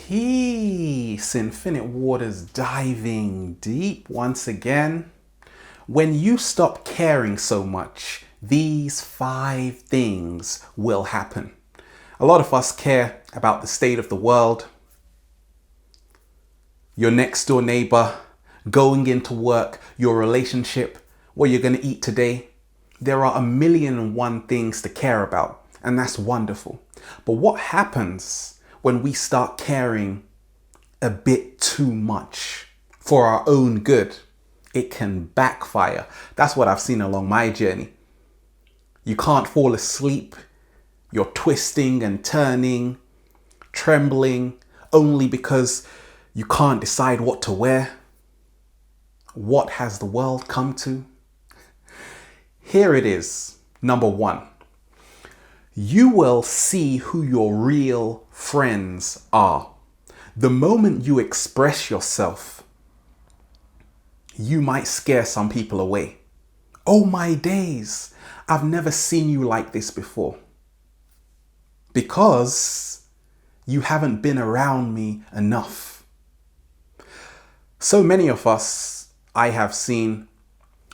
Peace, infinite waters diving deep once again. When you stop caring so much, these 5 things will happen. A lot of us care about the state of the world, your next door neighbor, going into work, your relationship, what you're going to eat today. There are 1,000,001 things to care about, and that's wonderful. But what happens when we start caring a bit too much for our own good? It can backfire. That's what I've seen along my journey. You can't fall asleep. You're twisting and turning, trembling, only because you can't decide what to wear. What has the world come to? Here it is. Number 1. You will see who your real friends are. The moment you express yourself, you might scare some people away. Oh my days, I've never seen you like this before. Because you haven't been around me enough. So many of us, I have seen,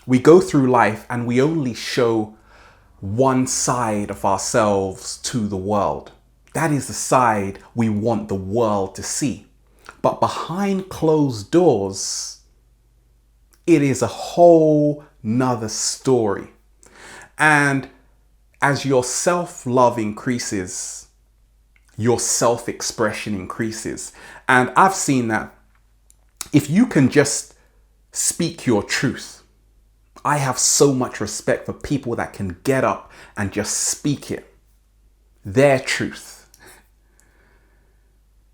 we go through life and we only show one side of ourselves to the world. That is the side we want the world to see. But behind closed doors, it is a whole nother story. And as your self-love increases, your self-expression increases. And I've seen that if you can just speak your truth, I have so much respect for people that can get up and just speak it. Their truth.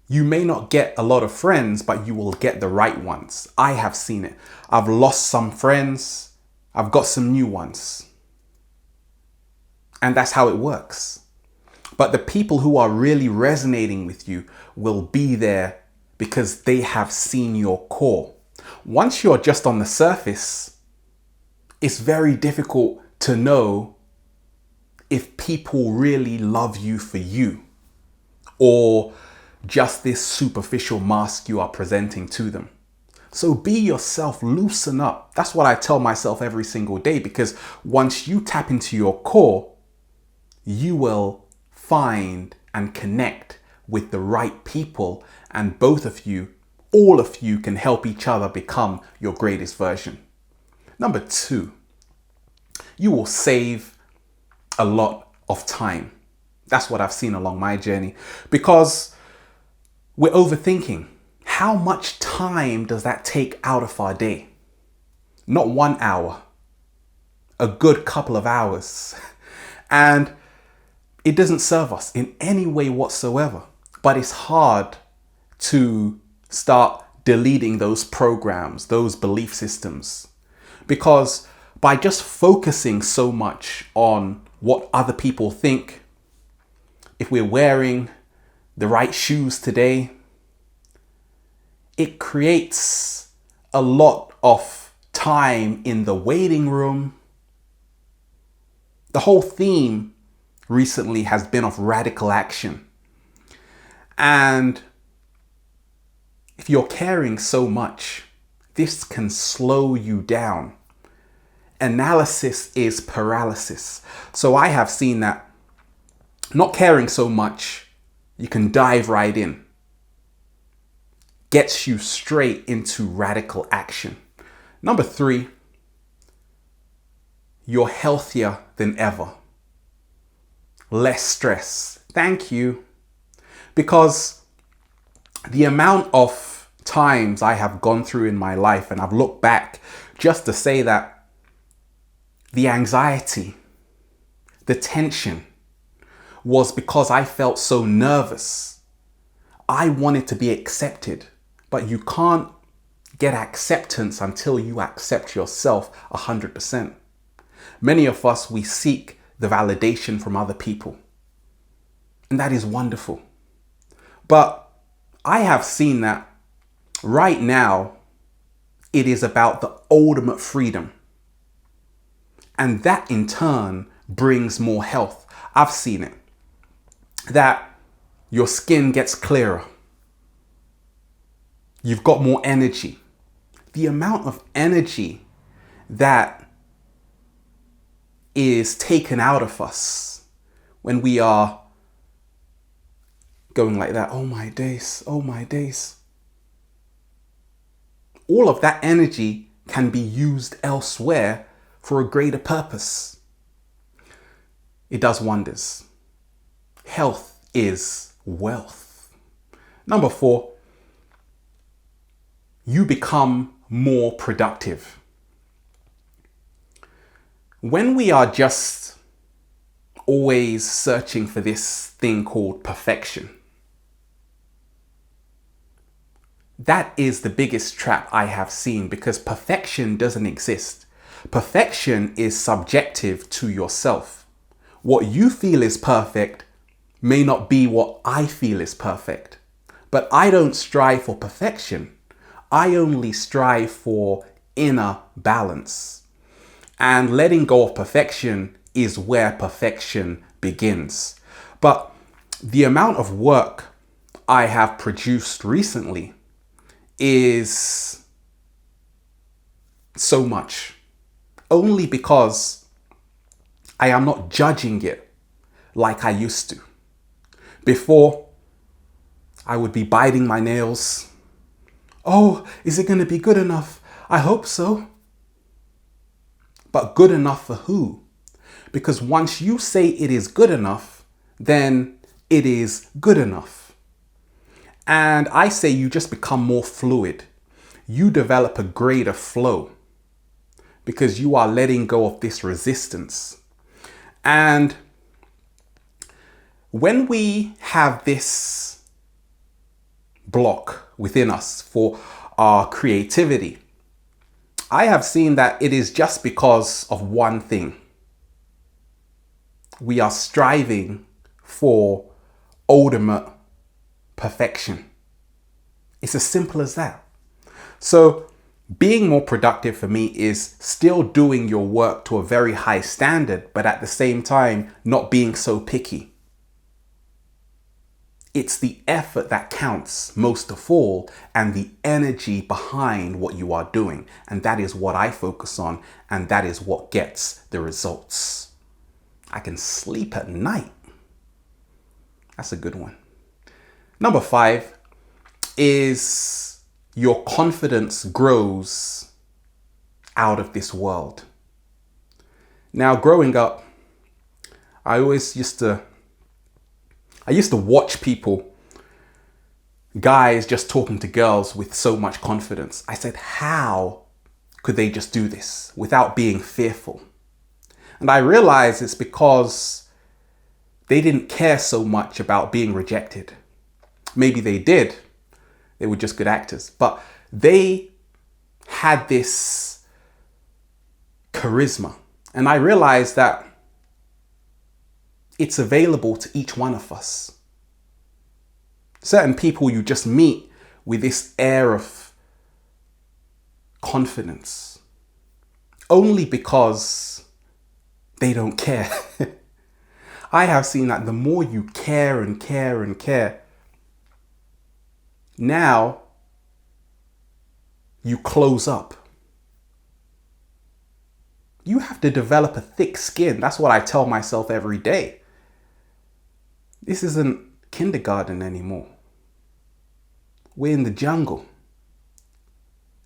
You may not get a lot of friends, but you will get the right ones. I have seen it. I've lost some friends. I've got some new ones. And that's how it works. But the people who are really resonating with you will be there because they have seen your core. Once you're just on the surface, it's very difficult to know if people really love you for you or just this superficial mask you are presenting to them. So be yourself, loosen up. That's what I tell myself every single day, because once you tap into your core, you will find and connect with the right people, and both of you, all of you, can help each other become your greatest version. Number 2, you will save a lot of time. That's what I've seen along my journey, because we're overthinking. How much time does that take out of our day? Not 1 hour, a good couple of hours. And it doesn't serve us in any way whatsoever. But it's hard to start deleting those programs, those belief systems, because by just focusing so much on what other people think, if we're wearing the right shoes today, it creates a lot of time in the waiting room. The whole theme recently has been of radical action. And if you're caring so much, this can slow you down. Analysis is paralysis. So I have seen that not caring so much, you can dive right in. Gets you straight into radical action. Number 3, you're healthier than ever. Less stress. Thank you. Because the amount of times I have gone through in my life, and I've looked back just to say that the anxiety, the tension was because I felt so nervous. I wanted to be accepted, but you can't get acceptance until you accept yourself 100%. Many of us, we seek the validation from other people, and that is wonderful. But I have seen that right now, it is about the ultimate freedom. And that in turn brings more health. I've seen it. That your skin gets clearer. You've got more energy. The amount of energy that is taken out of us when we are going like that, oh my days, oh my days. All of that energy can be used elsewhere for a greater purpose. It does wonders. Health is wealth. Number 4, you become more productive. When we are just always searching for this thing called perfection, that is the biggest trap I have seen, because perfection doesn't exist. Perfection is subjective to yourself. What you feel is perfect may not be what I feel is perfect. But I don't strive for perfection. I only strive for inner balance. And letting go of perfection is where perfection begins. But the amount of work I have produced recently is so much, only because I am not judging it like I used to. Before, I would be biting my nails. Oh, is it going to be good enough? I hope so. But good enough for who? Because once you say it is good enough, then it is good enough. And I say you just become more fluid. You develop a greater flow because you are letting go of this resistance. And when we have this block within us for our creativity, I have seen that it is just because of one thing. We are striving for ultimate perfection. It's as simple as that. So being more productive for me is still doing your work to a very high standard, but at the same time, not being so picky. It's the effort that counts most of all, and the energy behind what you are doing. And that is what I focus on, and that is what gets the results. I can sleep at night. That's a good one. Number 5 is your confidence grows out of this world. Now, growing up, I used to watch people, guys just talking to girls with so much confidence. I said, how could they just do this without being fearful? And I realized it's because they didn't care so much about being rejected. Maybe they did. They were just good actors. But they had this charisma. And I realized that it's available to each one of us. Certain people you just meet with this air of confidence only because they don't care. I have seen that the more you care and care and care, now you close up. You have to develop a thick skin. That's what I tell myself every day. This isn't kindergarten anymore. We're in the jungle.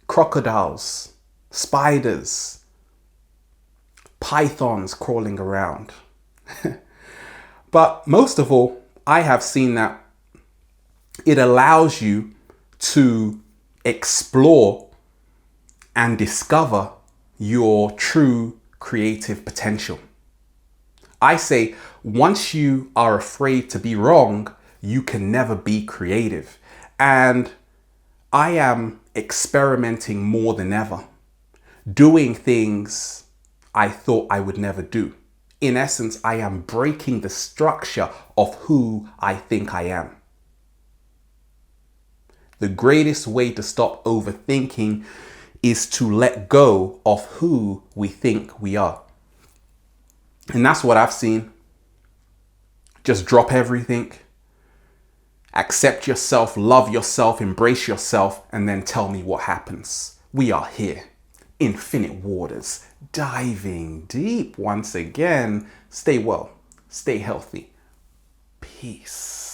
Crocodiles, spiders, pythons crawling around. But most of all, I have seen that it allows you to explore and discover your true creative potential. I say, once you are afraid to be wrong, you can never be creative. And I am experimenting more than ever, doing things I thought I would never do. In essence, I am breaking the structure of who I think I am. The greatest way to stop overthinking is to let go of who we think we are. And that's what I've seen. Just drop everything Accept yourself, love yourself, embrace yourself, and then tell me what happens. We are here, infinite waters, diving deep once again. Stay well, stay healthy. Peace.